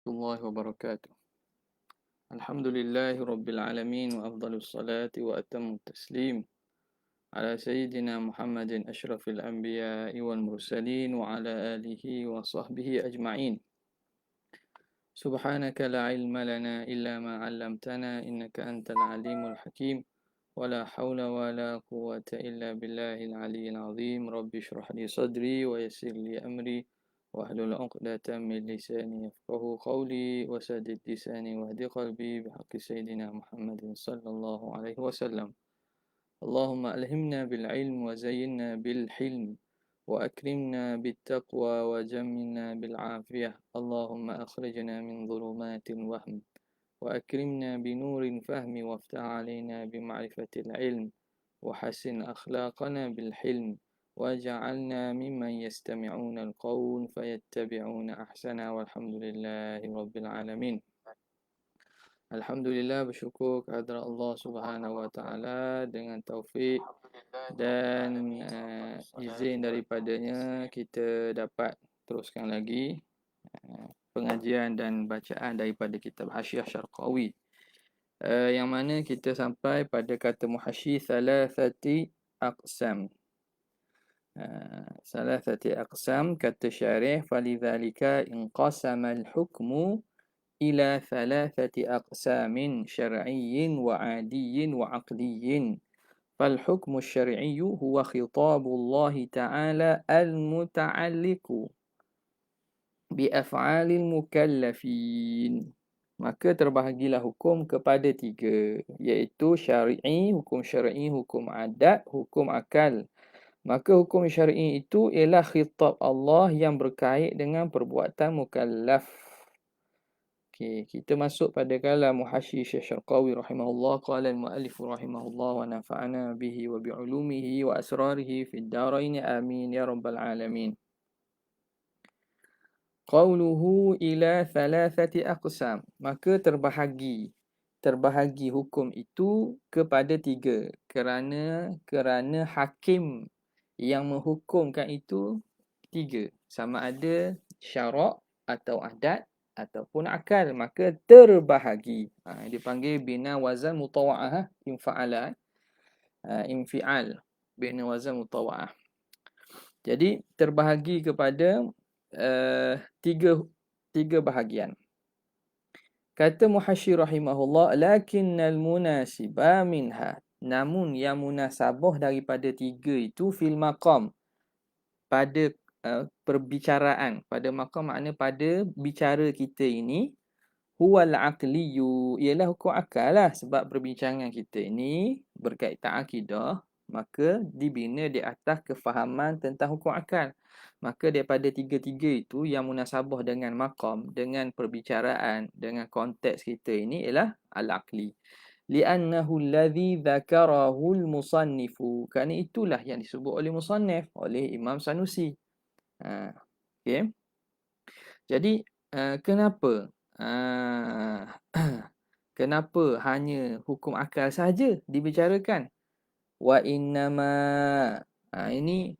الله وبركاته. الحمد لله رب العالمين وأفضل الصلاة وأتم التسليم على سيدنا محمد أشرف الأنبياء والمرسلين وعلى آله وصحبه أجمعين. سبحانك لا علم لنا إلا ما علمتنا إنك أنت العليم الحكيم ولا حول ولا قوة إلا بالله العلي العظيم. رب اشرح لي صدري ويسر لي أمري واحلل عقدة من لساني يفقه قولي وسدد لساني واهد قلبي بحق سيدنا محمد صلى الله عليه وسلم. اللهم ألهمنا بالعلم وزينا بالحلم وأكرمنا بالتقوى وجملنا بالعافية. اللهم أخرجنا من ظلمات الوهم وأكرمنا بنور الفهم وافتح علينا بمعرفة العلم وحسن أخلاقنا بالحلم واجعلنا ممن يستمعون القول فيتبعون أحسنه والحمد لله رب العالمين. Alhamdulillah, bersyukur kehadrat Allah Subhanahu Wa Taala dengan taufik dan izin daripadanya kita dapat teruskan lagi pengajian dan bacaan daripada kitab Hasyiah Syarqawi, yang mana kita sampai pada kata muhasyi thalathati aqsam. Thalathati aqsam, kata syarih, falidhalika inqasama al-hukmu إلى ثلاثة أقسام شرعي وعادي وعقلي. فالحكم الشرعي هو خطاب الله تعالى المتعلق بأفعال المكلفين. Maka terbahagilah hukum kepada tiga, iaitu syar'i, hukum syar'i, hukum adat, hukum akal. Maka hukum syar'i itu ialah khitab Allah yang berkait dengan perbuatan mukallaf. Okay, kita masuk pada kalam Muhasyi Syekh Syarqawi rahimahullah. Qala al-muallif rahimahullah wa nafa'ana bihi wa bi'ulumihi wa asrarihi fid darain amin ya rabbal alamin. Qawluhu ila thalathati aqsam, maka terbahagi hukum itu kepada tiga, kerana hakim yang menghukumkan itu tiga, sama ada syarak atau adat ataupun akal, maka terbahagi. Dipanggil bina wazan mutawa'ah, infa'ala, infial, bina wazan mutawa'ah. Jadi terbahagi kepada tiga bahagian. Kata Muhasyi rahimahullah, lakinnal munasiba minha, namun yang munasabah daripada tiga itu fil maqam, pada perbicaraan, pada maqam makna pada bicara kita ini, huwal aqliyu, ialah hukum akal lah, sebab perbincangan kita ini berkaitan akidah, maka dibina di atas kefahaman tentang hukum akal. Maka daripada tiga-tiga itu yang munasabah dengan maqam, dengan perbicaraan, dengan konteks kita ini ialah al-aqli. Li'annahu alladhi dzakarahu al-musannifu, kerana itulah yang disebut oleh musannif, oleh Imam Sanusi. Okay. Jadi kenapa kenapa hanya hukum akal saja dibicarakan? Wa innama, ini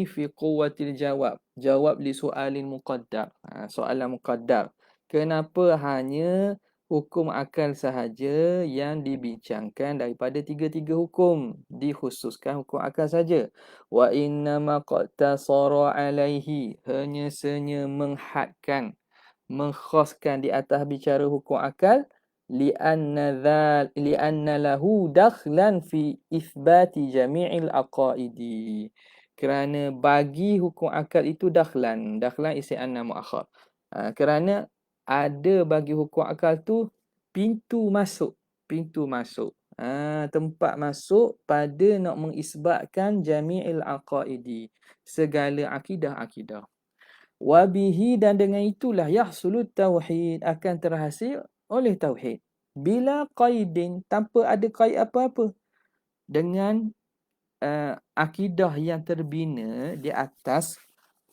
fi quwwatil jawab li su'alin muqaddar, soalan muqaddar. Kenapa hanya hukum akal sahaja yang dibincangkan daripada tiga-tiga hukum, dikhususkan hukum akal saja? Wa innama qattasara alaihi, hanya senya menghadkan, mengkhaskan di atas bicara hukum akal, li'anna lahu dakhlan fi ithbati jami'il aqaidi, kerana bagi hukum akal itu dakhlan isi anna muakhar, kerana ada bagi hukum akal tu pintu masuk, tempat masuk pada nak mengisbatkan jami'il aqaidi, segala akidah-akidah. Wabihi, dan dengan itulah yahsulut tauhid, akan terhasil oleh tauhid, bila qaidin, tanpa ada qaid apa-apa, dengan akidah yang terbina di atas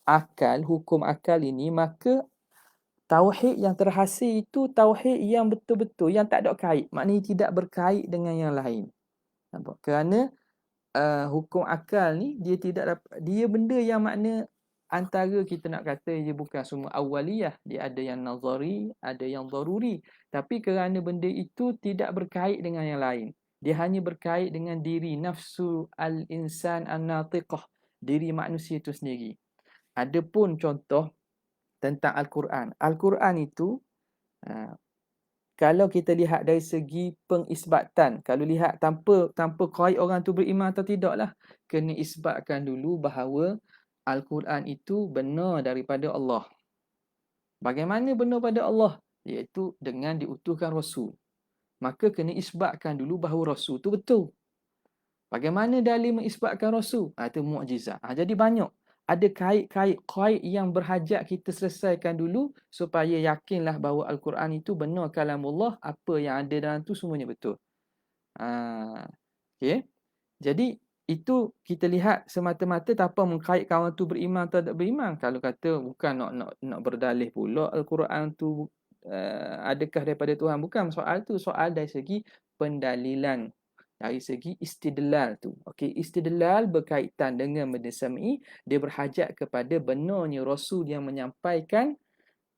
akal, hukum akal ini, maka tauhid yang terhasil itu tauhid yang betul-betul, yang tak ada kait, maknanya tidak berkait dengan yang lain. Nampak? Kerana hukum akal ni dia tidak dapat, dia benda yang makna antara kita nak kata dia bukan semua awaliyah, dia ada yang nazari, ada yang daruri. Tapi kerana benda itu tidak berkait dengan yang lain. Dia hanya berkait dengan diri nafsu al-insan an-natiqah, diri manusia itu sendiri. Adapun contoh tentang Al-Quran. Al-Quran itu kalau kita lihat dari segi pengisbatan, kalau lihat tanpa kait orang tu beriman atau tidaklah, kena isbatkan dulu bahawa Al-Quran itu benar daripada Allah. Bagaimana benar pada Allah? Iaitu dengan diutuskan Rasul. Maka kena isbatkan dulu bahawa Rasul itu betul. Bagaimana dalil mengisbatkan Rasul? Itu mukjizat. Jadi banyak. Ada kait yang berhajat kita selesaikan dulu supaya yakinlah bahawa Al-Quran itu benar kalamullah, apa yang ada dalam tu semuanya betul. Okay. Jadi itu kita lihat semata-mata tanpa mengkaitkan orang tu beriman atau tak beriman. Kalau kata bukan nak berdalih pula Al-Quran tu adakah daripada Tuhan, bukan soal tu, soal dari segi pendalilan, dari segi istidlal tu. Okey, istidlal berkaitan dengan benda sam'i, dia berhajat kepada benarnya Rasul yang menyampaikan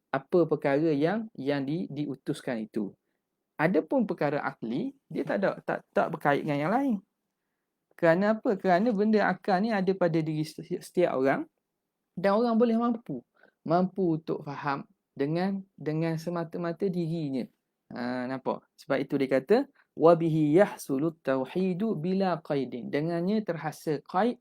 apa perkara yang diutuskan itu. Adapun perkara akli, dia tak berkait dengan yang lain. Kerana apa? Kerana benda akal ni ada pada diri setiap orang dan orang boleh mampu untuk faham dengan semata-mata dirinya. Nampak? Sebab itu dia kata wa bihi yahsulut tauhidu bila qaidin. Dengannya terhasil qaid,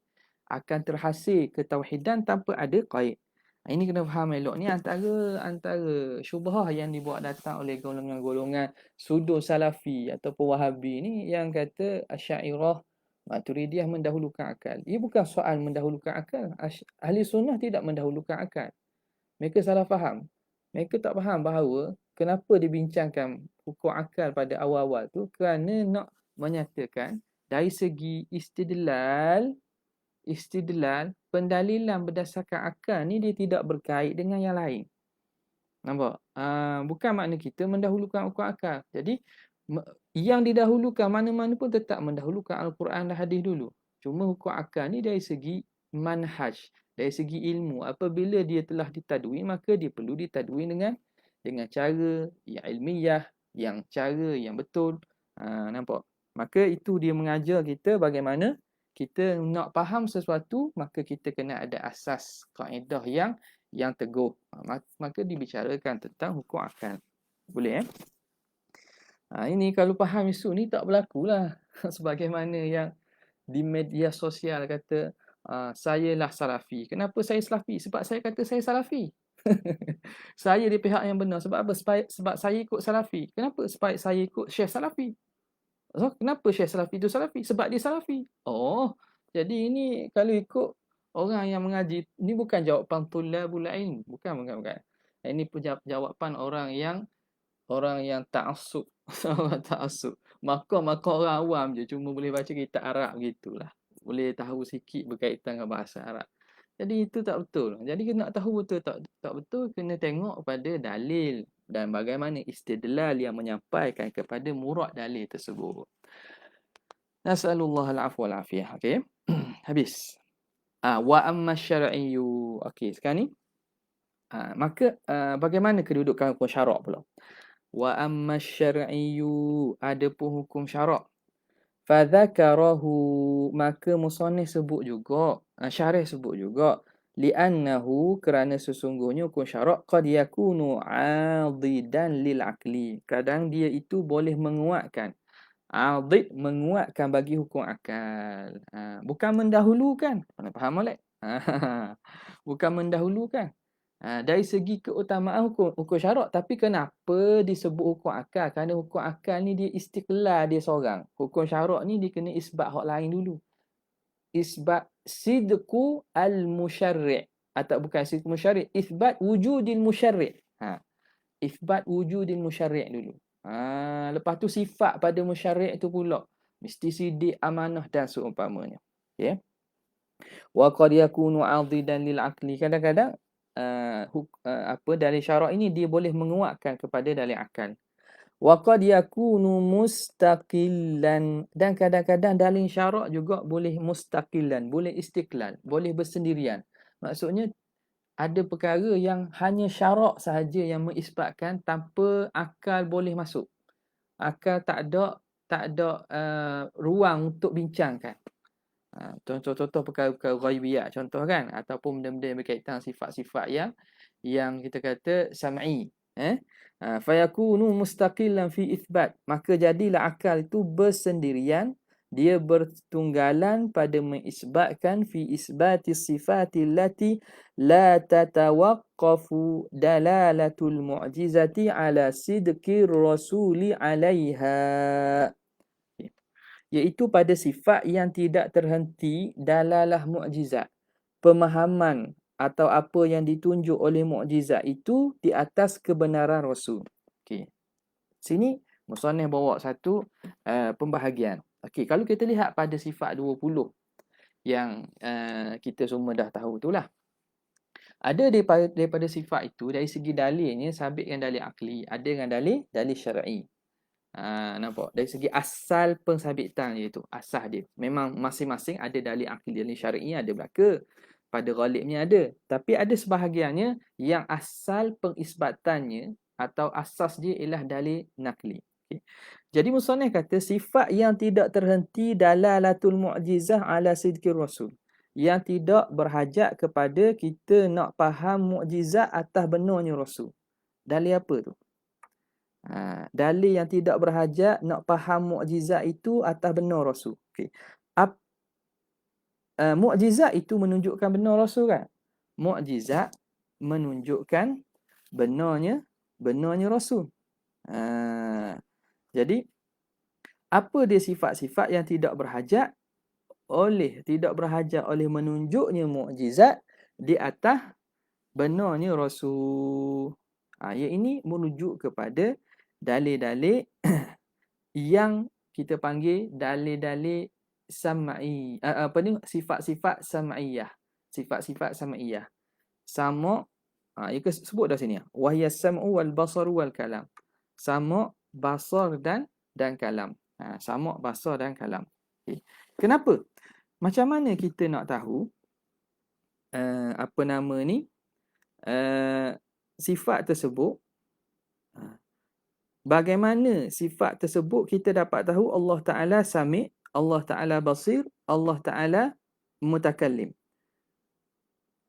akan terhasil ketauhidan tanpa ada qaid. Ini kena faham elok. Ni antara syubhah yang dibuat datang oleh golongan-golongan pseudo salafi ataupun wahabi ni yang kata Asy'ariyah Maturidiyah mendahulukan akal. Ia bukan soal mendahulukan akal. Ahli sunnah tidak mendahulukan akal. Mereka salah faham. Mereka tak faham bahawa kenapa dibincangkan hukum akal pada awal-awal tu, kerana nak menyatakan dari segi istidlal, pendalilan berdasarkan akal ni dia tidak berkait dengan yang lain. Nampak? Bukan makna kita mendahulukan hukum akal. Jadi yang didahulukan mana-mana pun tetap mendahulukan Al-Quran dan hadis dulu. Cuma hukum akal ni dari segi manhaj, dari segi ilmu. Apabila dia telah ditadwin, maka dia perlu ditadwin dengan cara yang ilmiah, cara yang betul. Nampak? Maka itu dia mengajar kita bagaimana kita nak faham sesuatu, maka kita kena ada asas kaedah yang teguh. Maka dibicarakan tentang hukum akal. Boleh ini kalau faham isu ni tak berlakulah. Sebagaimana yang di media sosial kata, saya lah salafi. Kenapa saya salafi? Sebab saya kata saya salafi. Saya di pihak yang benar. Sebab apa? Sebab saya ikut salafi. Kenapa? Sebab saya ikut Syekh Salafi. So, kenapa Syekh Salafi itu salafi? Sebab dia salafi. Oh, jadi ini kalau ikut orang yang mengaji, ini bukan jawapan tulabul ilm. Bukan. Ini jawapan orang yang ta'assub. Orang ta'assub. Maka orang awam je cuma boleh baca kitab Arab gitulah. Boleh tahu sikit berkaitan dengan bahasa Arab. Jadi itu tak betul. Jadi nak tahu betul tak betul, kena tengok pada dalil dan bagaimana istidlal yang menyampaikan kepada murad dalil tersebut. Nasallallahu al-afwa wal afiyah. Okey. Habis. Wa amma syar'iyyu. Okey, sekarang ni maka bagaimana kedudukan hukum syarak pula? Wa amma syar'iyyu, adapun hukum syarak. Fadzakarahu, maka musannif sebut juga, syarih sebut juga, li'annahu, kerana sesungguhnya hukum syarak qad yakunu 'adidan lil aqli. Kadang dia itu boleh menguatkan. 'Adid menguatkan bagi hukum akal. Bukan mendahulukan. Faham molek? Bukan mendahulukan. Dari segi keutamaan hukum syarak, tapi kenapa disebut hukum akal? Kerana hukum akal ni dia istiqlal dia seorang. Hukum syarak ni dia kena isbat hak lain dulu. Isbat sidqu al-musyarri', atau bukan sidqu musyarri', isbat wujudil musyarri'. Isbat wujudil musyarri' dulu. Lepas tu sifat pada musyarri' tu pula mesti sidik, amanah dan seumpamanya. Okay? Wa qad yakunu 'adidan lil aqli. Kadang-kadang dalil syarak ini dia boleh menguatkan kepada dalil akal. Wa qad yakunu mustaqillan, dan kadang-kadang dalil syarak juga boleh mustaqillan, boleh istiqlal, boleh bersendirian. Maksudnya ada perkara yang hanya syarak sahaja yang mengisbatkan tanpa akal boleh masuk. Akal tak ada ruang untuk bincangkan. Contoh-contoh perkara-perkara ghaibiyat contoh kan, ataupun benda-benda yang berkaitan sifat-sifat yang kita kata sam'i, fayakunu mustaqillan fi itsbat, maka jadilah akal itu bersendirian, dia bertunggalan pada mengisbatkan fi isbati sifati allati la tatawaqqafu dalalatul mu'jizati ala sidqir rasuli 'alaiha, iaitu pada sifat yang tidak terhenti dalalah mukjizat, pemahaman atau apa yang ditunjuk oleh mukjizat itu di atas kebenaran Rasul. Okey. Sini musannif bawa satu pembahagian. Okey, kalau kita lihat pada sifat 20 yang kita semua dah tahu itulah. Ada daripada sifat itu dari segi dalilnya sabit dengan dalil akli, ada dengan dalil syar'i. Nampak? Dari segi asal pensabitan dia tu, asas dia. Memang masing-masing ada dalil akli, dalil syar'i ada belaka. Pada ghalibnya ada. Tapi ada sebahagiannya yang asal pengisbatannya atau asas dia ialah dalil nakli. Okay. Jadi musannif kata sifat yang tidak terhenti dalalatul mu'jizah ala sidqir rasul. Yang tidak berhajat kepada kita nak faham mukjizat atas benarnya rasul. Dalil apa tu? Dalil yang tidak berhajat nak faham mukjizat itu atas benar Rasul. Okay. Mukjizat itu menunjukkan benar Rasul kan? Mukjizat menunjukkan benarnya Rasul. Jadi apa dia sifat-sifat yang tidak berhajat oleh menunjuknya mukjizat di atas benarnya Rasul. Ayat ini merujuk kepada dalil-dalil yang kita panggil dalil-dalil sam'i, sifat-sifat sam'iyah. Sifat-sifat sam'iyah. Sama, ia sebut dah sini. Wahya sam'u wal basaru wal kalam. Sama, basar dan kalam. Sama, basar dan kalam. Okay. Kenapa? Macam mana kita nak tahu sifat tersebut? Bagaimana sifat tersebut kita dapat tahu Allah Ta'ala sami', Allah Ta'ala basir, Allah Ta'ala mutakallim.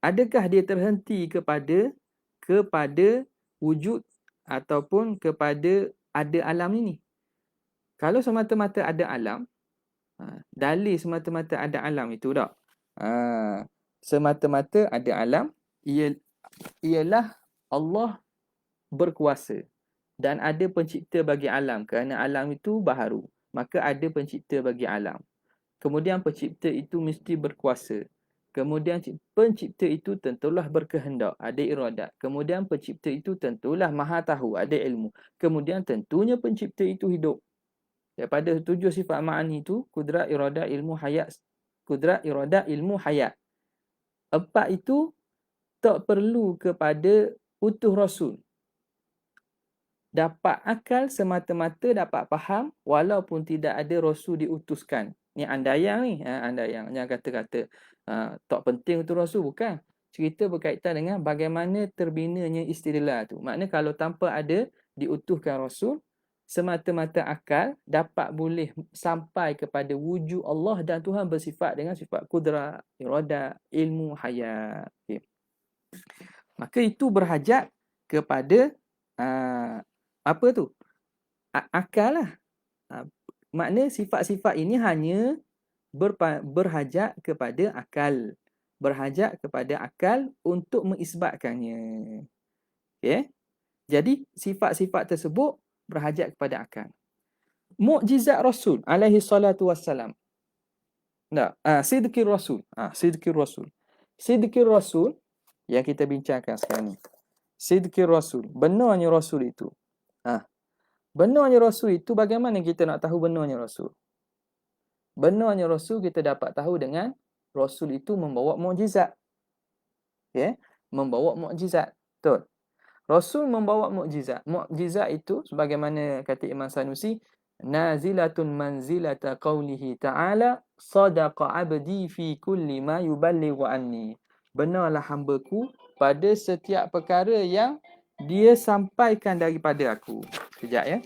Adakah dia terhenti kepada wujud ataupun kepada ada alam ini? Kalau semata-mata ada alam, dalil semata-mata ada alam itu tak? Semata-mata ada alam, ialah Allah berkuasa. Dan ada pencipta bagi alam kerana alam itu baharu. Maka ada pencipta bagi alam. Kemudian pencipta itu mesti berkuasa. Kemudian pencipta itu tentulah berkehendak, ada iradat. Kemudian pencipta itu tentulah maha tahu, ada ilmu. Kemudian tentunya pencipta itu hidup. Daripada 7 sifat ma'ani itu, kudrat, iradat, ilmu, hayat. Kudrat, iradat, ilmu, hayat. 4 itu tak perlu kepada utuh Rasul. Dapat akal semata-mata dapat faham walaupun tidak ada Rasul diutuskan. Ni andayang ni. Andayang. Jangan kata-kata tak penting untuk Rasul. Bukan. Cerita berkaitan dengan bagaimana terbinanya istidlal tu. Maknanya kalau tanpa ada diutuskan Rasul, semata-mata akal dapat boleh sampai kepada wujud Allah dan Tuhan bersifat dengan sifat kudrat, iradat, ilmu, hayat. Okay. Maka itu berhajat kepada apa tu? Akal lah. Makna sifat-sifat ini hanya berhajat kepada akal. Berhajat kepada akal untuk mengisbatkannya. Okay? Jadi, sifat-sifat tersebut berhajat kepada akal. Mukjizat Rasul alaihi salatu wassalam. Sidqir Rasul. Sidqir Rasul. Sidqir Rasul yang kita bincangkan sekarang ni. Sidqir Rasul. Benarnya Rasul itu. Benarnya Rasul itu bagaimana kita nak tahu benarnya Rasul? Benarnya Rasul kita dapat tahu dengan Rasul itu membawa mukjizat. Okay? Membawa mukjizat. Betul. Rasul membawa mukjizat. Mukjizat itu sebagaimana kata Imam Sanusi, nazilatun manzilata qawlihi ta'ala sadaqa abdi fi kulli ma yuballighu anni. Benarlah hambaku pada setiap perkara yang dia sampaikan daripada aku. Sekejap ya.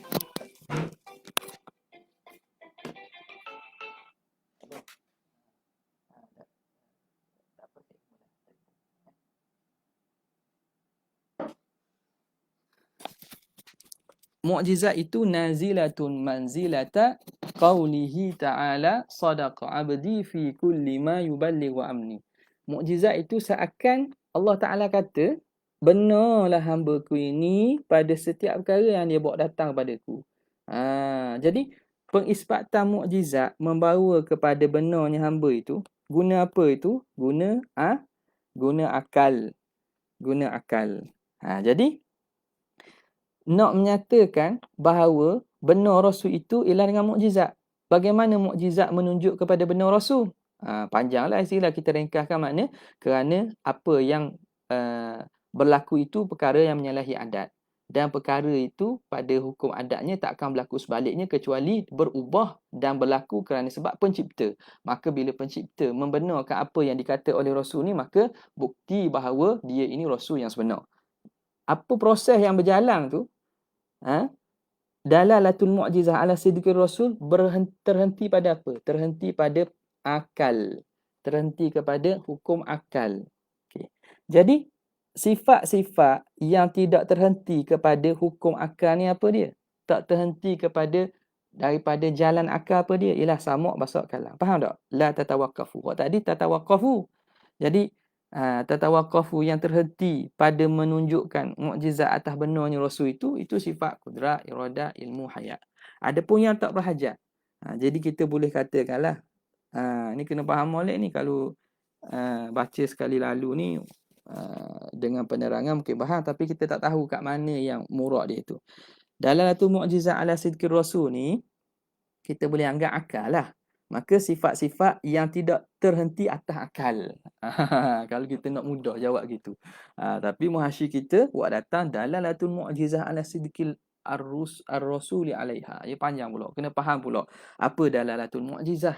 Mukjizat itu nazilatun manzilata qaulihi ta'ala sadaqa abdi fi kulli ma yuballighu amni. Mukjizat itu seakan Allah Ta'ala kata, benarlah hamba-Ku ini pada setiap perkara yang dia bawa datang padaku. Jadi pengisbatan mukjizat membawa kepada benarnya hamba itu, guna apa itu? Guna akal. Guna akal. Jadi nak menyatakan bahawa benar Rasul itu ialah dengan mukjizat. Bagaimana mukjizat menunjuk kepada benar Rasul? Panjanglah istilah, kita ringkaskan makna kerana apa yang berlaku itu perkara yang menyalahi adat. Dan perkara itu pada hukum adatnya tak akan berlaku sebaliknya kecuali berubah dan berlaku kerana sebab pencipta. Maka bila pencipta membenarkan apa yang dikata oleh Rasul ni, maka bukti bahawa dia ini Rasul yang sebenar. Apa proses yang berjalan tu? Dalalatul mu'jizah ala sidqir rasul terhenti pada apa? Terhenti pada akal. Terhenti kepada hukum akal. Okay. Jadi sifat-sifat yang tidak terhenti kepada hukum akal ni apa dia? Tak terhenti kepada daripada jalan akal apa dia? Ialah sama' basaq kalam. Faham tak? La tatawaqafu. Waktu tadi tatawaqafu. Jadi tatawaqafu yang terhenti pada menunjukkan mukjizat atas benarnya Rasul itu sifat kudrat, iradah, ilmu, hayat. Adapun yang tak berhajat. Jadi kita boleh katakanlah, ni kena faham molek ni, kalau baca sekali lalu ni dengan penerangan mungkin faham, tapi kita tak tahu kat mana yang murad dia tu. Dalalatul mukjizat ala sidqir Rasul ni kita boleh anggap akal lah. Maka sifat-sifat yang tidak terhenti atas akal. Kalau kita nak mudah jawab gitu. Tapi muhasyi kita buat datang dalalatul mu'jizah ala sidqil ar-rasuli alaiha. Ia panjang pula. Kena faham pula apa dalalatul mu'jizah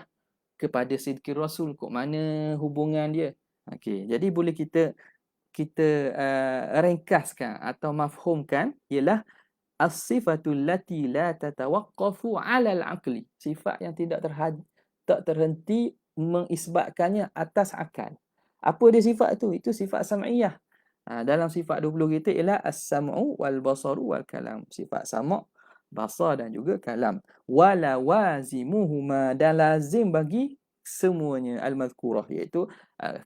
kepada sidqir rasul. Kok mana hubungan dia? Okey, jadi boleh kita ringkaskan atau mafhumkan ialah as-sifatul lati la tatawaqqafu 'ala al-'aqli. Sifat yang tak terhenti mengisbatkannya atas akal. Apa dia sifat tu? Itu sifat sam'iyah. Dalam sifat 20 kita ialah as-sam'u wal basaru wal kalam. Sifat sama', basar dan juga kalam. Wala wazimuhuma, dan lazim bagi semuanya al-mazkurah, iaitu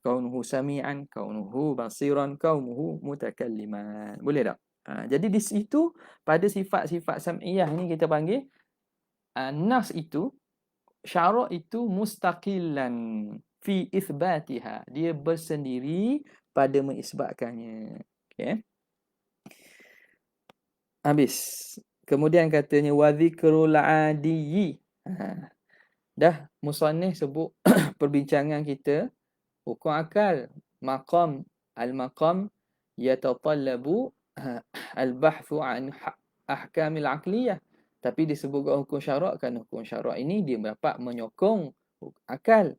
kaunuhu sami'an, kaunuhu basiran, kaunuhu mutakalliman. Boleh tak? Jadi di situ pada sifat-sifat sam'iyah ni kita panggil nas itu, syarak itu mustaqillan fi ithbatiha. Dia bersendiri pada mengisbatkannya. Okey. Habis. Kemudian katanya wa dzikrul adiyyi. Dah musannif sebut perbincangan kita hukum akal, maqam, al-maqam yatatallabu al-bahthu an ahkamil aqliyah. Tapi disebutkan hukum syarak kan hukum syarak ini dia dapat menyokong akal.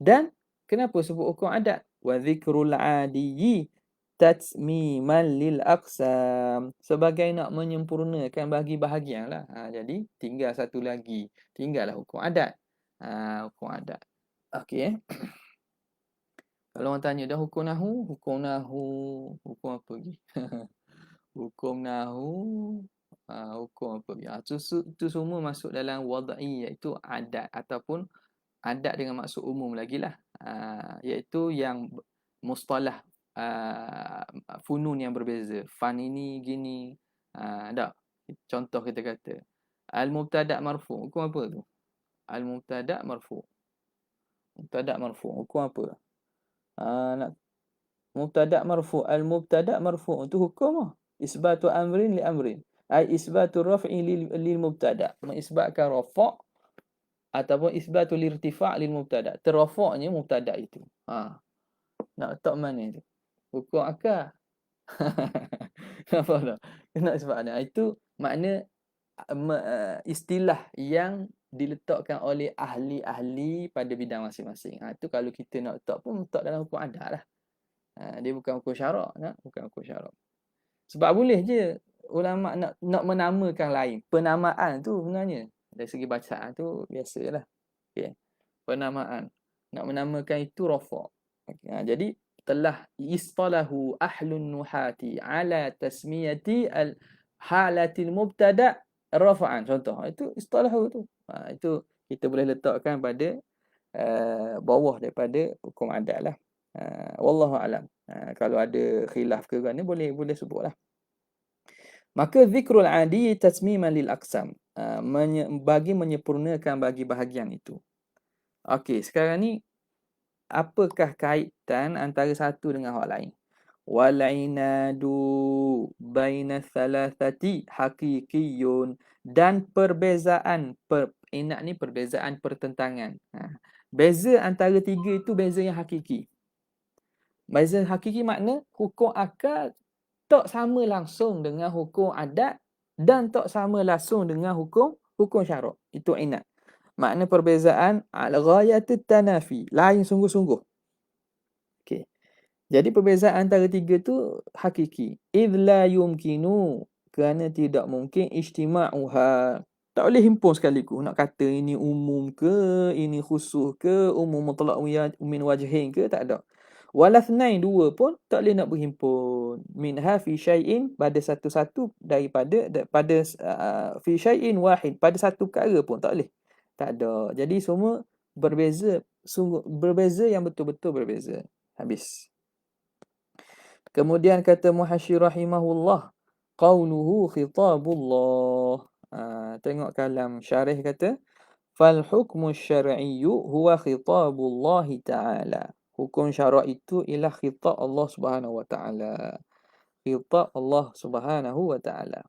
Dan kenapa sebut hukum adat? Wa dzikrul adiyyi tatmiman lil aqsam, sebagai nak menyempurnakan bagi bahagian lah. Jadi tinggal satu lagi, tinggallah hukum adat. Hukum adat. Okey. Kalau orang tanya dah hukum nahu, hukum apa lagi? Hukum nahu, hukum apa lagi? Itu semua masuk dalam wadai, iaitu adat ataupun adat dengan maksud umum lagi lah. Iaitu yang mustalah funun yang berbeza. Fan ini gini. Tak. Contoh kita kata al-mubtada' marfu'. Hukum apa tu? Al-mubtada' marfu'. Mubtada' marfu'. Hukum apa? Nak mubtada' marfu'. Al-mubtada' marfu'. Itu hukum lah. Isbatu amrin li amrin. Isbatu raf'i lil mubtada'. Mengisbatkan rafa' ataupun isbatu lirtifa' lil mubtada'. Terrafa'nya mubtada' itu. Nak letak mana tu? Hukum akal. Apa tak? Nak sebab itu makna istilah yang diletakkan oleh ahli-ahli pada bidang masing-masing. Itu kalau kita nak letak pun letak dalam hukum adat lah. Dia bukan hukum syarak, bukan hukum syarak. Sebab boleh je ulama nak menamakan lain. Penamaan tu sebenarnya dari segi bacaan tu biasalah. Okey. Penamaan. Nak menamakan itu rafa'. Jadi telah istalahu ahlun nuhati ala tasmiyati al halatil mubtada' rafa'an. Contoh. Itu istalahu tu. Itu kita boleh letakkan pada bawah daripada hukum adat lah. Wallahu alam. Kalau ada khilaf ke kan boleh sebutlah. Maka zikrul adi tasmiman lil aqsam. Bagi menyempurnakan bagi bahagian itu. Okey, sekarang ni apakah kaitan antara satu dengan hak lain? Wal inadu baina thalathati haqiqiyun, dan perbezaan inat ni perbezaan pertentangan. Beza antara tiga itu beza yang hakiki. Beza hakiki makna hukum akal tak sama langsung dengan hukum adat dan tak sama langsung dengan hukum syarak. Itu inat. Makna perbezaan al-ghayatut tanafi, lain sungguh-sungguh. Okey. Jadi perbezaan antara tiga tu hakiki. Idh la yumkinu, kerana tidak mungkin ijtima'uha. Tak boleh himpun sekaligus. Nak kata ini umum ke, ini khusus ke, umum mutlaq min wajhin ke, tak ada. Walathnain, dua pun tak boleh nak berhimpun. Minha fi syai'in, pada satu-satu daripada fi syai'in wahid, pada satu perkara pun tak boleh. Tak ada. Jadi semua berbeza, sungguh berbeza yang betul-betul berbeza. Habis. Kemudian kata Muhashir rahimahullah, qauluhu khitabullah. Tengok kalam syarih kata, fal hukmu syar'iyyu huwa khitabullah ta'ala. Hukum syarak itu ialah khitab Allah Subhanahu wa taala. Khitab Allah Subhanahu wa taala.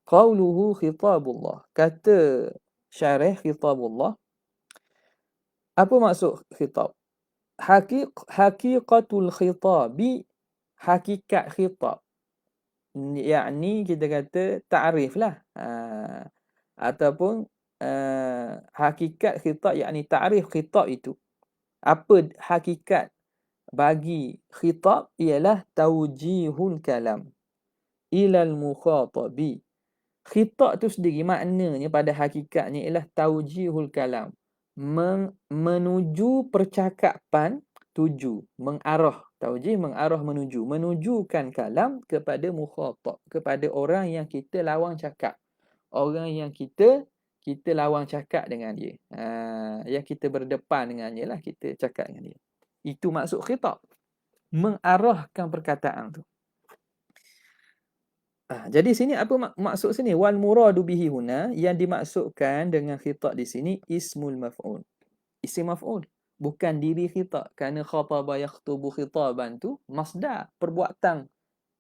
Qauluhu khitabullah. Kata syarih khitabullah. Apa maksud khitab? Haqiqatul khitabi, hakikat khitab. Yakni kita kata ta'rif lah. Ataupun hakikat khitab, yakni ta'rif khitab itu. Apa hakikat bagi khitab? Ialah tawjihul kalam ilal mukhatabi. Khitab tu sendiri maknanya pada hakikatnya ialah tawjihul kalam, menuju percakapan, mengarah, tawjih mengarah, menujukan kalam kepada mukhatab, kepada orang yang kita lawan cakap, orang yang kita lawan cakap dengan dia, yang kita berdepan dengan dia lah, kita cakap dengan dia. Itu maksud khitab, mengarahkan perkataan tu. Jadi sini apa maksud sini? Wal muradu bihi huna, yang dimaksudkan dengan khitab di sini ismul maf'ul. Isim maf'ul, bukan diri khitab. Kerana khataba yakhtubu khitaban tu masdar, perbuatan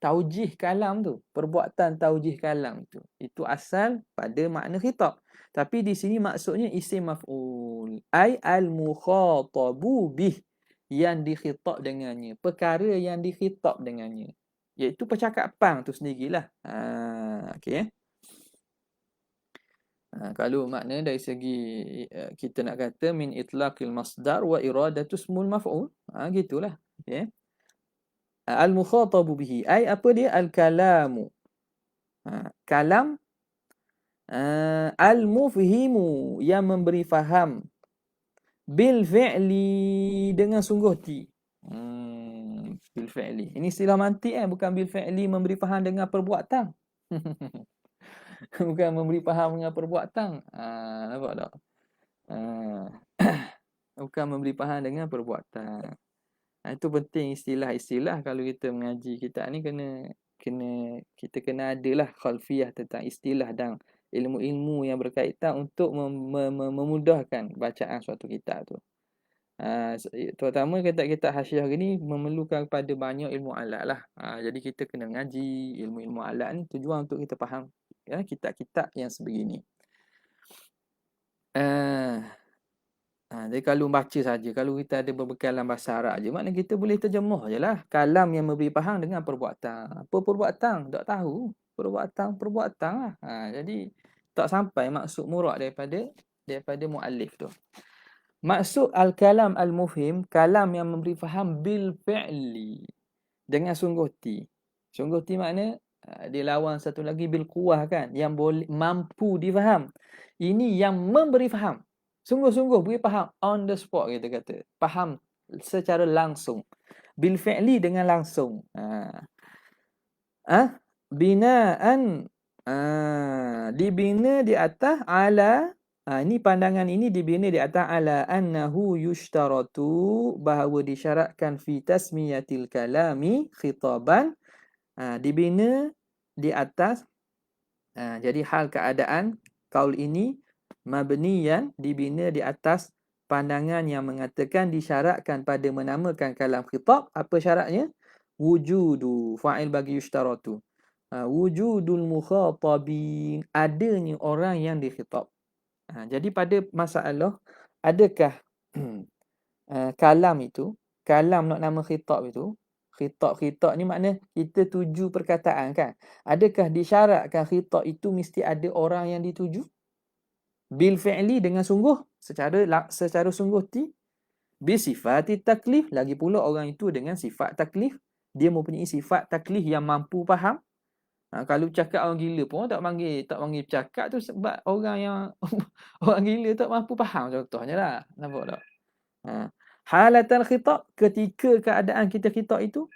taujih kalam tu, perbuatan taujih kalam tu. Itu asal pada makna khitab. Tapi di sini maksudnya isim maf'ul. Ai al-mukhatabu bih, yang dikhitab dengannya, perkara yang dikhitab dengannya, iaitu percakapan tu sendirilah. Okey. Kalau makna dari segi kita nak kata min itlaqil masdar wa iradatu ismul maf'ul, gitulah. Okey. Al-mukhatabu bihi, ai apa dia? Al-kalamu. Kalam, al-mufhimu, yang memberi faham, bil fi'li, dengan sungguh hati. Bil fi'li. Ini istilah mantik bukan bil fi'li memberi faham dengan perbuatan. Bukan memberi faham dengan perbuatan. Nampak tak? Bukan memberi faham dengan perbuatan. Itu penting istilah-istilah kalau kita mengaji kitab ni, kita kena adalah khalfiyah tentang istilah dan ilmu-ilmu yang berkaitan untuk memudahkan bacaan suatu kitab tu. Terutama kitab-kitab hasyiah ni memerlukan kepada banyak ilmu alat lah. Jadi kita kena mengaji ilmu-ilmu alat ni, tujuan untuk kita faham kitab-kitab yang sebegini. Jadi kalau baca saja, kalau kita ada berbekalan bahasa Arab je, maknanya kita boleh terjemah je lah. Kalam yang memberi faham dengan perbuatan. Apa perbuatan? Tak tahu. Perbuatan lah. Jadi tak sampai maksud murad daripada muallif tu. Maksud al-kalam al-mufhim, kalam yang memberi faham bil fi'li. Dengan sungguh ti. Sungguh ti makna dia lawan satu lagi bil quwah kan, yang boleh mampu difaham. Ini yang memberi faham. Sungguh-sungguh beri faham on the spot kita kata. Faham secara langsung. Bil fi'li dengan langsung. Binaan dibina di atas ala ini pandangan ini dibina di atas ala annahu yushtaratu, bahawa disyaratkan fi tasmiyatil kalami khitaban, dibina di atas jadi hal keadaan kaul ini mabniyan, dibina di atas pandangan yang mengatakan disyaratkan pada menamakan kalam khitab. Apa syaratnya? Wujudu fa'il bagi yushtaratu, wujudul mukhatabin, adanya orang yang dikhitab. Jadi pada masalah adakah kalam itu, kalam nak nama khitab itu, khitab ni makna kita tuju perkataan kan. Adakah disyaratkan khitab itu mesti ada orang yang dituju? Bil fi'li dengan sungguh, secara sungguh ti. Bi sifati taklif, lagi pula orang itu dengan sifat taklif. Dia mempunyai sifat taklif yang mampu faham. Kalau cakap orang gila pun tak panggil cakap tu sebab orang yang orang gila tak mampu faham, contohnya lah. Nampak tak? Halatan khitab, ketika keadaan kita khitab itu,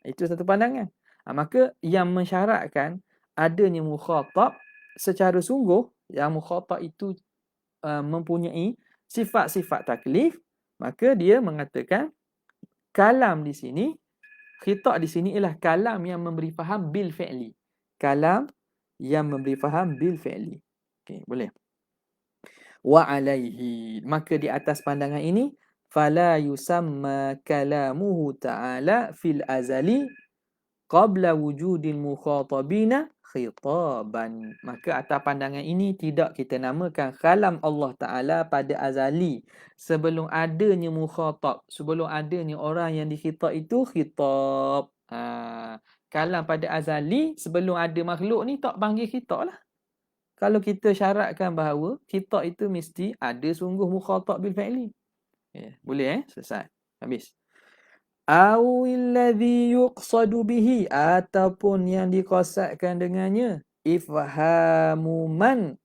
itu satu pandangan. Maka yang mensyaratkan adanya mukhatab secara sungguh, yang mukhatab itu mempunyai sifat-sifat taklif, maka dia mengatakan kalam di sini, khitab di sini ialah kalam yang memberi faham bil fi'li. Kalam yang memberi faham bil fi'li. Okey, boleh. Wa alaihi, maka di atas pandangan ini, fala yusamma kalamuhu ta'ala fil azali qabla wujudil mukhatabina khitaban. Maka atas pandangan ini tidak kita namakan kalam Allah Ta'ala pada azali, sebelum adanya mukhatab, sebelum adanya orang yang dikhitab itu khitab. Kalam pada azali sebelum ada makhluk ni tak panggil khitab lah. Kalau kita syaratkan bahawa khitab itu mesti ada sungguh mukhatab bil fi'li. Boleh selesai. Habis. Awilladhi yuqsadu bihi, ataupun yang diqasadkan dengannya ifhamu man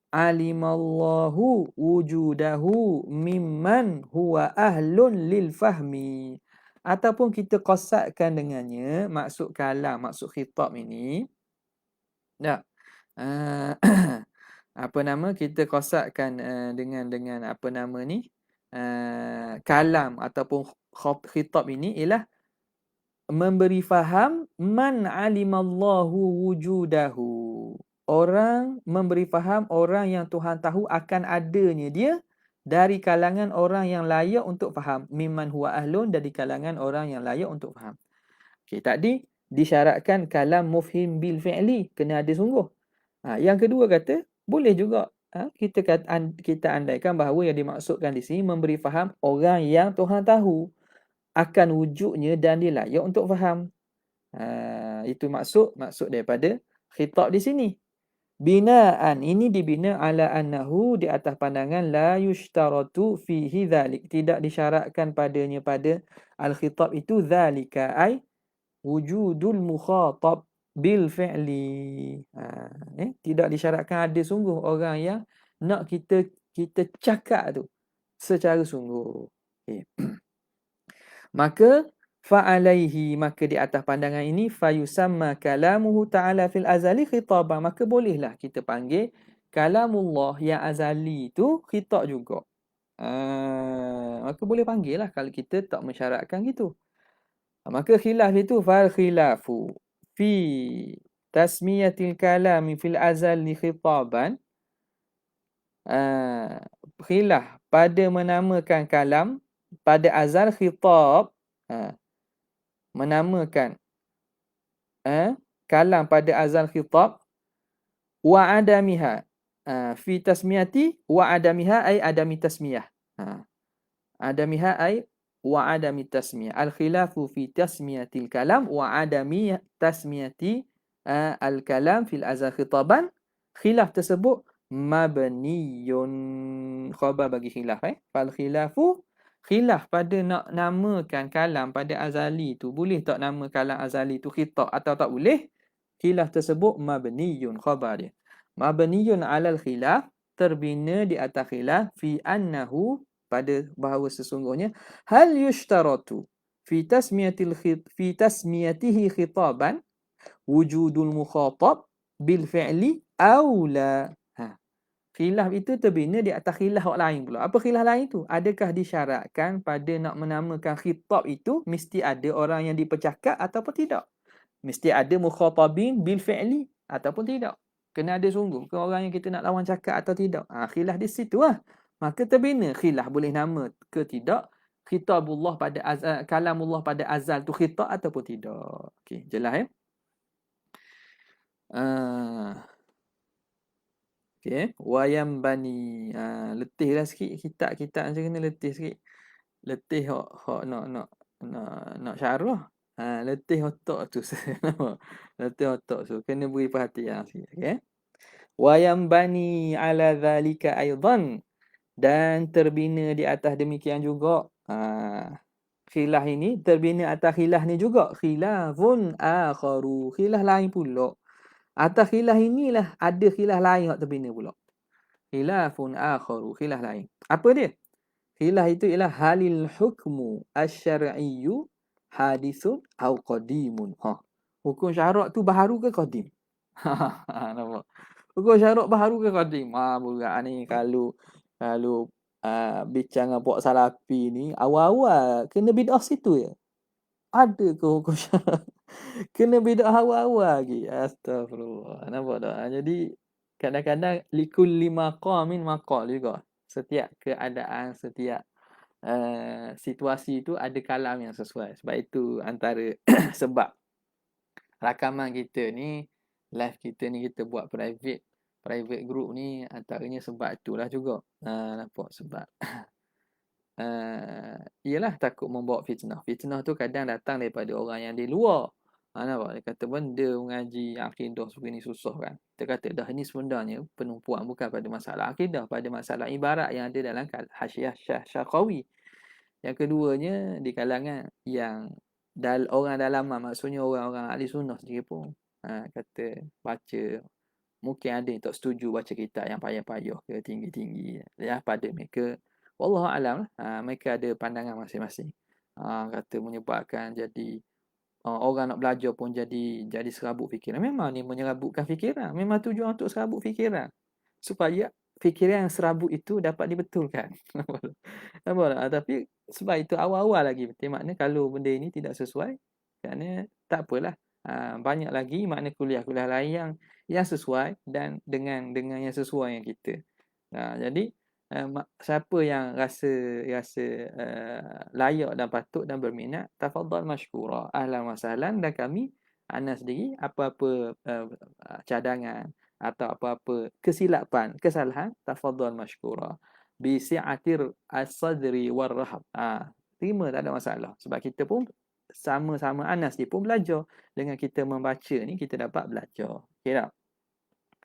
alimallahu wujudahu mimman huwa ahlun lil fahmi. Ataupun kita qasadkan dengannya maksud kalam, maksud khitab ini. Tak. Apa nama, kita qasadkan dengan apa nama ni? Kalam ataupun khitab ini ialah memberi faham man alimallahu wujudahu, orang memberi faham orang yang Tuhan tahu akan adanya dia dari kalangan orang yang layak untuk faham, mimman huwa ahlun, dari kalangan orang yang layak untuk faham. Okey, tadi disyaratkan kalam mufhim bil fi'li, kena ada sungguh. Yang kedua kata boleh juga kita andaikan bahawa yang dimaksudkan di sini memberi faham orang yang Tuhan tahu akan wujudnya dan dia layak untuk faham. Itu maksud daripada khitab di sini. Binaan ini dibina ala annahu, di atas pandangan la yushtaratu fihi dhalik, tidak disyaratkan padanya pada al-khitab itu dhalika ay wujudul mukhatab bil fi'li. Tidak disyaratkan ada sungguh orang yang nak kita cakap tu secara sungguh. Maka fa'alaihi, maka di atas pandangan ini fayusamma kalamuhu ta'ala fil azali khitaban, maka bolehlah kita panggil kalamullah yang azali itu khitab juga. Maka boleh panggil lah kalau kita tak mensyaratkan gitu. Maka khilaf itu fal khilafu fi tasmiyatil kalami fil azali khitaban, khilaf pada menamakan kalam pada azal khitab, menamakan kalam pada azal khitab, wa adamiha fi tasmiyati wa adamiha ay adami tasmiyah. Adamiha ay wa adami tasmiyah. Al khilafu fi tasmiyatil kalam wa adami tasmiyati al kalam fil azal khitaban. Khilaf tersebut mabniyun. Khabar bagi khilaf. Fal khilafu, khilaf pada nak namakan kalam pada azali tu. Boleh tak nama kalam azali tu khitab atau tak boleh? Khilaf tersebut mabniyun, khabar dia. Mabniyun alal khilaf, terbina di atas khilaf, fi annahu, pada bahawa sesungguhnya, hal yushtaratu fi tasmiyatihi khitaban wujudul mukhatab bil fi'li aw la. Khilaf itu terbina di atas khilaf hak lain pula. Apa khilaf lain tu? Adakah disyaratkan pada nak menamakan khitab itu mesti ada orang yang dipercakap ataupun tidak? Mesti ada mukhatabin bil fi'li ataupun tidak? Kena ada sungguh ke orang yang kita nak lawan cakap atau tidak? Khilaf di situ lah. Maka terbina khilaf boleh nama ke tidak? Khitabullah pada azal, kalamullah pada azal tu khitab ataupun tidak? Okey, jelas ya? Okey, wayam bani. Letihlah sikit kitab-kitab macam kena letih sikit. Letih hok nak syarah. Letih otak tu. Letih otak tu kena beri perhatian sikit, okey. Wayam bani ala zalika aidan, dan terbina di atas demikian juga. Khilaf ini terbina atas khilaf ni juga. Khilafun akharu, khilaf lain pula. Atas khilaf inilah ada khilaf lain yang terbina pula. Khilafun akharu, khilaf lain. Apa dia? Khilaf itu ialah halil hukmu asy-syar'iyyu hadithun aw qadimun. Hukum syarak tu baharu ke qadim? Nampak? Hukum syarak baharu ke qadim? Budak ni kalau bincang dengan Puak Salafi ni awal-awal kena bid'ah situ ya. Ada ke hukum syarak? Kena bid'ah awal-awal lagi. Astagfirullah. Nampak tak? Jadi kadang-kadang likulli maqamin maqal juga. Setiap keadaan, setiap situasi itu ada kalam yang sesuai. Sebab itu antara sebab rakaman kita ni, live kita ni kita buat private group ni, antaranya sebab itulah juga. Nampak sebab ialah takut membawa fitnah. Fitnah tu kadang datang daripada orang yang di luar. Nampak? Dia kata benda mengaji akidah begini susah kan. Kita kata dah ini sebenarnya penumpuan bukan pada masalah akidah, pada masalah ibarat yang ada dalam Hasyiah Syakhawi. Yang keduanya di kalangan yang orang dalaman, maksudnya orang-orang ahli sunnah sendiri pun kata baca, mungkin ada yang tak setuju baca kitab yang payah-payah ke tinggi-tinggi ya pada mereka. Wallahu alam, mereka ada pandangan masing-masing. Kata menyebabkan jadi orang nak belajar pun jadi serabut fikiran. Memang ni menyerabutkan fikiran. Memang tujuan untuk serabut fikiran. Supaya fikiran yang serabut itu dapat dibetulkan. Nampak tak? Tapi sebab itu awal-awal lagi. Maknanya kalau benda ini tidak sesuai, kerana tak apalah. Banyak lagi makna kuliah-kuliah lain yang sesuai dan dengan yang sesuai yang kita. Jadi siapa yang rasa layak dan patut dan berminat, tafadhal mashkura, ahlan wa sahlan. Dan kami ana sendiri apa-apa cadangan atau apa-apa kesilapan, kesalahan, tafadhal mashkura bi si'atir as-sadri war rahab. Terima, tak ada masalah. Sebab kita pun sama-sama Anas dia pun belajar. Dengan kita membaca ni kita dapat belajar. Okey tak?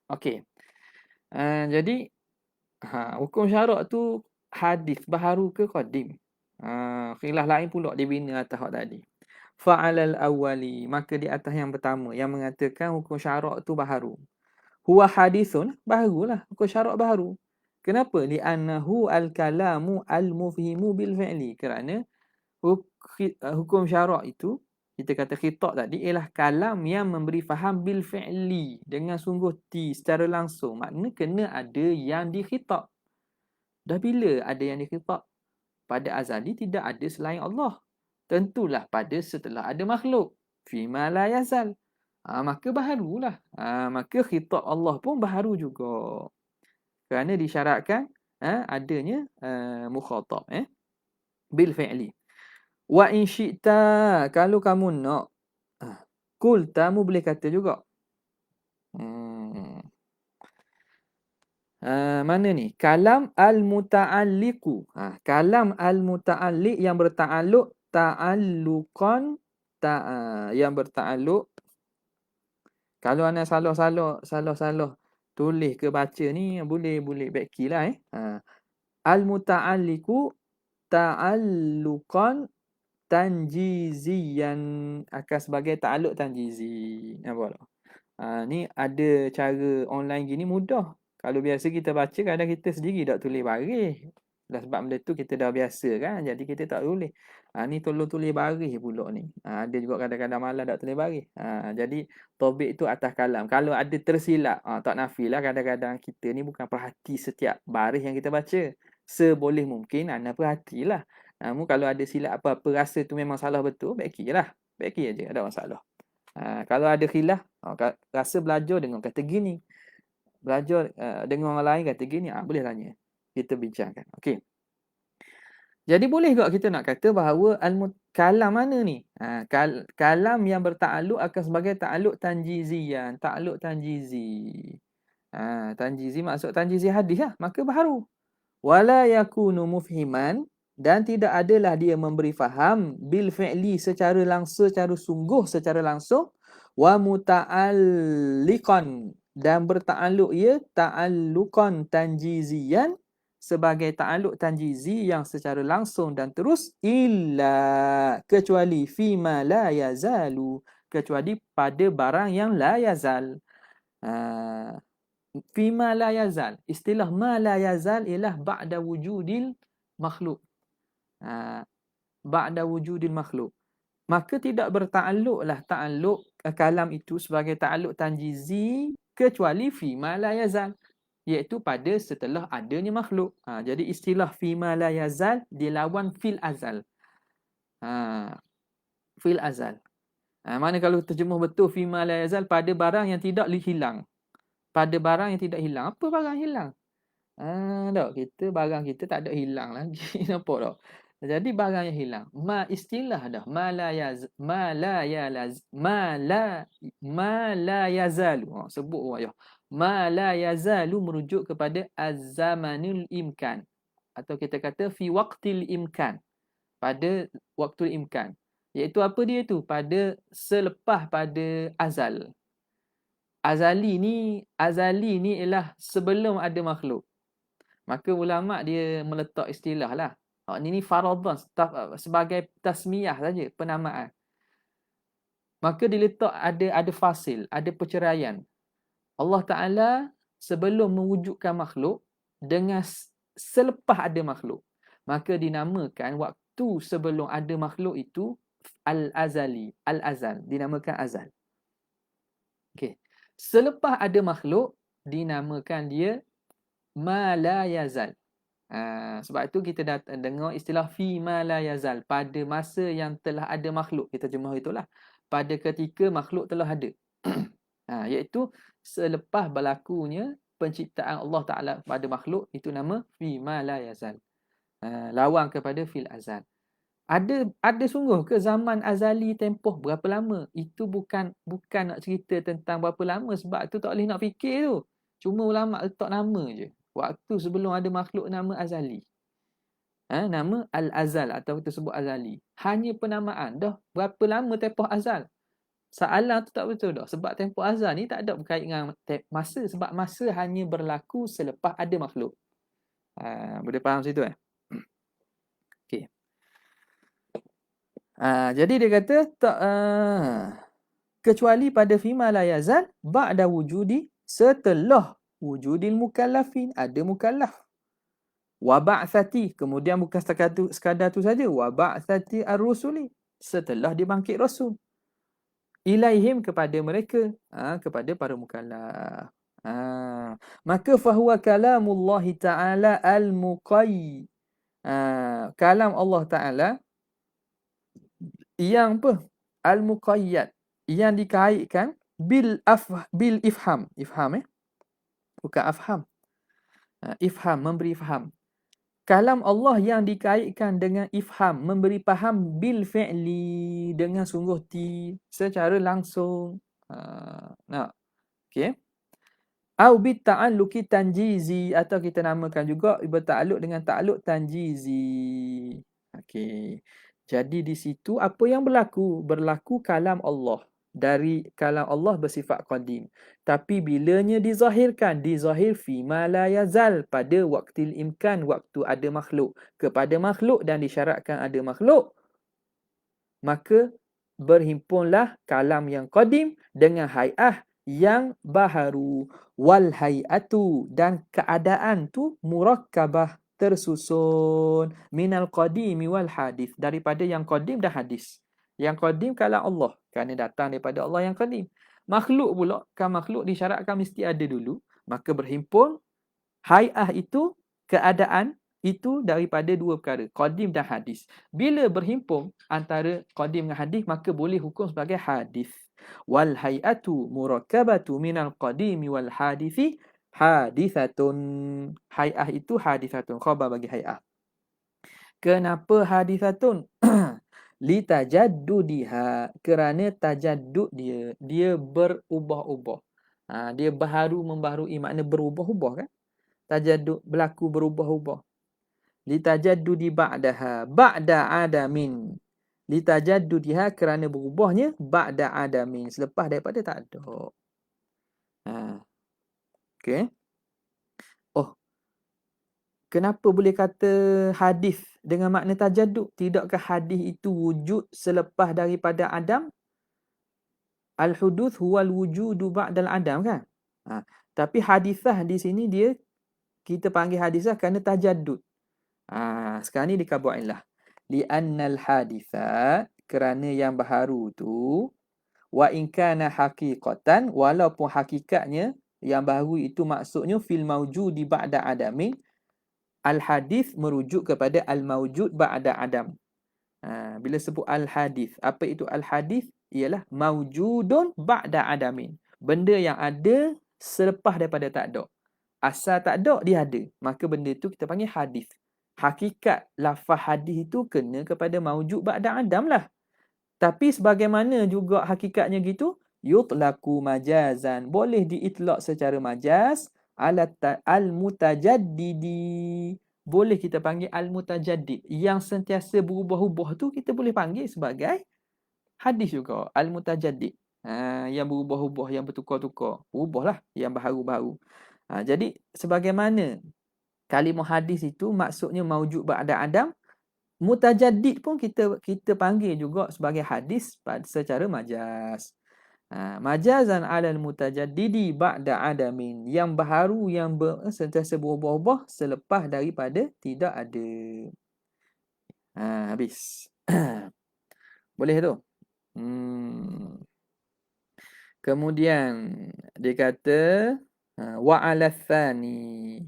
Okey. Jadi hukum syarak tu hadis baharu ke qadim? Khilaf lain pula dibina atas hak tadi. Fa'alal awwali, maka di atas yang pertama yang mengatakan hukum syarak tu baharu. Huwa hadithun, baharulah hukum syarak baharu. Kenapa? Li'annahu al-kalamu al-mufhimu bil fi'li. Kerana hukum syarak itu, kita kata khitab tadi, ialah kalam yang memberi faham bil fi'li, dengan sungguh secara langsung. Maknanya kena ada yang dikhitab. Dah bila ada yang dikhitab? Pada azali tidak ada selain Allah. Tentulah pada setelah ada makhluk. Fima la yazal. Maka baharulah. Maka khitab Allah pun baharu juga. Kerana disyaratkan adanya mukhatab bil fi'li. Wa in syi'ta, kalau kamu nak, qulta, mu boleh kata juga. Mana ni? Kalam al-muta'alliqu. Kalam al-muta'alliq yang berta'alluq ta'alluqan yang berta'alluq. Kalau ana salah tulis ke baca ni boleh bakilah Al-muta'alliqu ta'alluqan tanjiziyan akan sebagai ta'alluq tanjizi. Nampak tak? Ni ada cara online gini mudah. Kalau biasa kita baca kadang kita sendiri tak tulis baris. Dah sebab benda tu kita dah biasa kan. Jadi kita tak tulis. Ni tolong tulis baris pula ni. Ada juga kadang-kadang malas tak tulis baris. Jadi tobik tu atas kalam. Kalau ada tersilap, tak nafilah kadang-kadang kita ni bukan perhati setiap baris yang kita baca. Seboleh mungkin anda perhatilah. Namun kalau ada silap apa-apa rasa tu memang salah betul, baiki je lah. Baiki aja, ada masalah. Kalau ada khilaf, rasa belajar dengan kata gini. Belajar dengan orang lain kata gini, boleh tanya. Kita bincangkan. Okey. Jadi boleh tak kita nak kata bahawa kalam mana ni? Kalam yang bertakluk akan sebagai takluk tanjizian. Takluk tanjizi. Tanjizi maksud tanjizi hadis lah. Maka baharu. Wala yakunu mufhiman, dan tidak adalah dia memberi faham bil fi'li secara langsung, secara sungguh, secara langsung, wa muta'alliqan, dan berta'alluq ia ta'alluqan tanjiziyan, sebagai ta'alluq tanjizi yang secara langsung dan terus, illa, kecuali fima la yazalu, kecuali pada barang yang la yazal. Fima la yazal. Istilah ma la yazal ialah ba'da wujudil makhluk. Ba'da wujudil makhluk. Maka tidak berta'alluqlah ta'alluq kalam itu sebagai ta'alluq tanjizi kecuali fima la yazal, iaitu pada setelah adanya makhluk. Jadi istilah fima la yazal dilawan fil azal. Fil azal. Mana kalau terjemah betul fima la yazal, pada barang yang tidak hilang. Pada barang yang tidak hilang. Apa barang hilang? Tak, barang kita tak ada hilang lagi. Nampak tak? Jadi barang yang hilang. Istilah dah. Ma la yazalu. Sebut orang. Ma la yazalu merujuk kepada az-zamanul imkan. Atau kita kata fi waqtil imkan. Pada waktu imkan. Iaitu apa dia tu? Pada selepas pada azal. Azali ni ialah sebelum ada makhluk. Maka ulama dia meletak istilah lah. Ini faradhan sebagai tasmiyah saja, penamaan. Maka diletak ada fasil, ada perceraian. Allah Ta'ala sebelum mewujudkan makhluk dengan selepas ada makhluk. Maka dinamakan waktu sebelum ada makhluk itu al-azali, al-azal, dinamakan azal. Okey. Selepas ada makhluk, dinamakan dia ma la yazal. Sebab itu kita dah dengar istilah fi ma la yazal, pada masa yang telah ada makhluk. Kita jemah itulah. Pada ketika makhluk telah ada. Iaitu selepas berlakunya penciptaan Allah Ta'ala pada makhluk, itu nama fi ma la yazal. Lawan kepada fil azal. Ada sungguh ke zaman azali tempoh berapa lama? Itu bukan nak cerita tentang berapa lama, sebab tu tak boleh nak fikir tu. Cuma ulama letak nama je. Waktu sebelum ada makhluk nama azali. Nama al-azal atau kita sebut azali. Hanya penamaan. Dah berapa lama tempoh azal? Soalan tu tak betul dah. Sebab tempoh azal ni tak ada berkaitan dengan masa. Sebab masa hanya berlaku selepas ada makhluk. Boleh faham situ Okey. Jadi dia kata kecuali pada fima la yazal ba'da wujudi, setelah wujudil mukallafin, ada mukallaf. Wa ba'thati, kemudian bukan sekadar tu saja, wa ba'thati ar-rusuli, setelah dibangkit rasul. Ilaihim, kepada mereka, kepada para mukallaf. Maka fahuwa kalamullahi ta'ala al-muqayy. Kalam Allah Ta'ala yang apa? Al-muqayyad, yang dikaitkan bil ifham. Ifham bukan afham. Ifham, memberi faham. Kalam Allah yang dikaitkan dengan ifham, memberi faham bil fi'li, dengan sungguh secara langsung. Okey. Au bit ta'alluqi tanjizi, atau kita namakan juga bertakluk dengan takluk tanjizi. Okey. Jadi di situ apa yang berlaku? Berlaku kalam Allah dari kalam Allah bersifat qadim. Tapi bilanya dizahirkan, dizahir fi ma la yazal, pada waktil imkan, waktu ada makhluk, kepada makhluk dan disyaratkan ada makhluk, maka berhimpunlah kalam yang qadim dengan hai'ah yang baharu. Wal hai'atu, dan keadaan tu murakkabah, tersusun, minal qadimi wal hadis, daripada yang qadim dan hadis. Yang qadim kalam Allah, kerana datang daripada Allah yang qadim. Makhluk pula, kan makhluk disyaratkan mesti ada dulu, maka berhimpun hai'ah itu, keadaan itu daripada dua perkara, qadim dan hadis. Bila berhimpun antara qadim dengan hadis, maka boleh hukum sebagai hadis. Wal hay'atu murakkabatu minal qadimi wal hadisi hadithatun. Hai'ah itu hadithatun, khabar bagi hai'ah. Kenapa hadithatun? Litajaddudiha, kerana tajaddud dia berubah-ubah. Dia baharu membaharui, makna berubah-ubah kan? Tajaddud berlaku berubah-ubah. Litajaddudi ba'daha, ba'da adamin. Litajaddudiha, kerana berubahnya, ba'da adamin, selepas daripada tak ada. Okey. Oh, kenapa boleh kata hadis dengan makna tajaddud? Tidakkah hadis itu wujud selepas daripada adam? Al-huduth huwal wujudu ba'dal adam kan? Tapi hadisah di sini dia kita panggil hadisah kerana tajaddud. Sekarang ni dikabuailah. Li'annal haditha, kerana yang baharu tu, wa in kana haqiqatan, walaupun hakikatnya yang baharu itu maksudnya fil maujudi ba'da adamin, al hadis merujuk kepada al maujud ba'da adam. Bila sebut al hadis, apa itu al hadis? Ialah maujudun ba'da adamin, benda yang ada selepas daripada tak ada. Asal tak ada, dia ada, maka benda itu kita panggil hadis. Hakikat lafaz hadis itu kena kepada maujud ba'da adam lah. Tapi sebagaimana juga hakikatnya gitu, yutlaqu majazan, boleh diitlaq secara majaz, al-mutajaddidi, boleh kita panggil al-mutajaddid, yang sentiasa berubah-ubah tu kita boleh panggil sebagai hadis juga, al-mutajaddid. Yang berubah-ubah, yang bertukar-tukar, ubahlah, yang baharu-baharu. Jadi sebagaimana kalimah hadis itu maksudnya maujud ba'da adam, mutajaddid pun kita panggil juga sebagai hadis secara majaz. Majazan 'alal mutajaddidi ba'da adamin, yang baharu, yang sentiasa berubah-ubah selepas daripada tidak ada. Habis. Boleh tu. Kemudian dia kata wa 'ala tsani.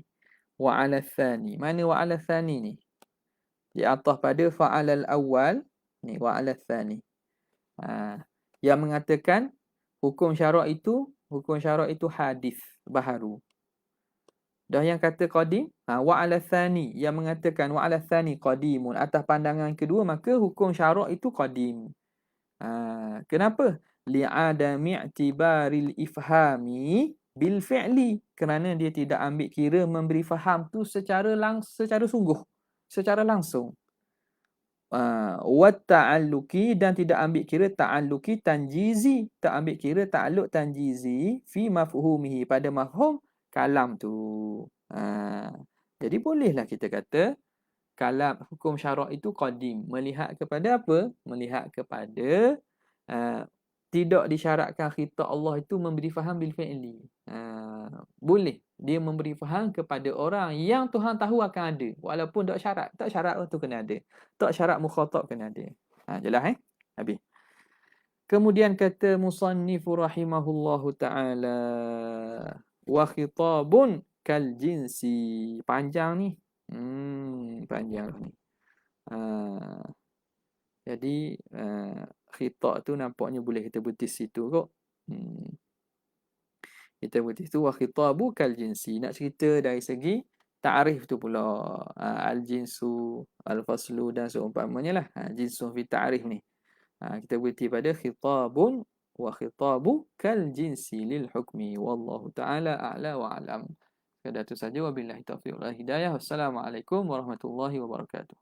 Wa 'ala tsani. Mana wa 'ala tsani ni? Di atas pada fa'alal awal ni, wa 'ala tsani. Yang mengatakan hukum syarak itu hadis baharu. Dah yang kata qadim, wa 'ala tsani, yang mengatakan wa 'ala tsani qadimun, atas pandangan kedua, maka hukum syarak itu qadim. Kenapa? Li'adami i'tibaril ifhami bil fi'li, kerana dia tidak ambil kira memberi faham tu secara sungguh, secara langsung. Wa ta'alluqi, dan tidak ambil kira ta'alluqi tanjizi, tak ambil kira ta'alluq tanjizi fi mafhumihi, pada mafhum kalam tu. Jadi bolehlah kita kata kalam hukum syarak itu qadim, melihat kepada apa? Melihat kepada tidak disyaratkan khitab Allah itu memberi faham bil fi'li. Boleh dia memberi faham kepada orang yang Tuhan tahu akan ada, walaupun tak syarat tu kena ada, tak syarat mukhatab kena ada. Jelas habis. Kemudian kata musannifu rahimahullahu taala, wa khitabun kal jinsi. Panjang ni. Panjang ni. Jadi khitab tu nampaknya boleh kita butis situ kot. Kita butis tu wa khitabu kal jinsi. Nak cerita dari segi ta'rif tu pula. Al-jinsu, al-faslu dan seumpamanya lah. Jinsu fi ta'rif ni. Kita butis pada khitabun wa khitabu kal jinsi lil hukmi. Wallahu ta'ala a'la wa alam. Sekadar tu saja, wabillahi taufiq wal hidayah. Wassalamualaikum warahmatullahi wabarakatuh.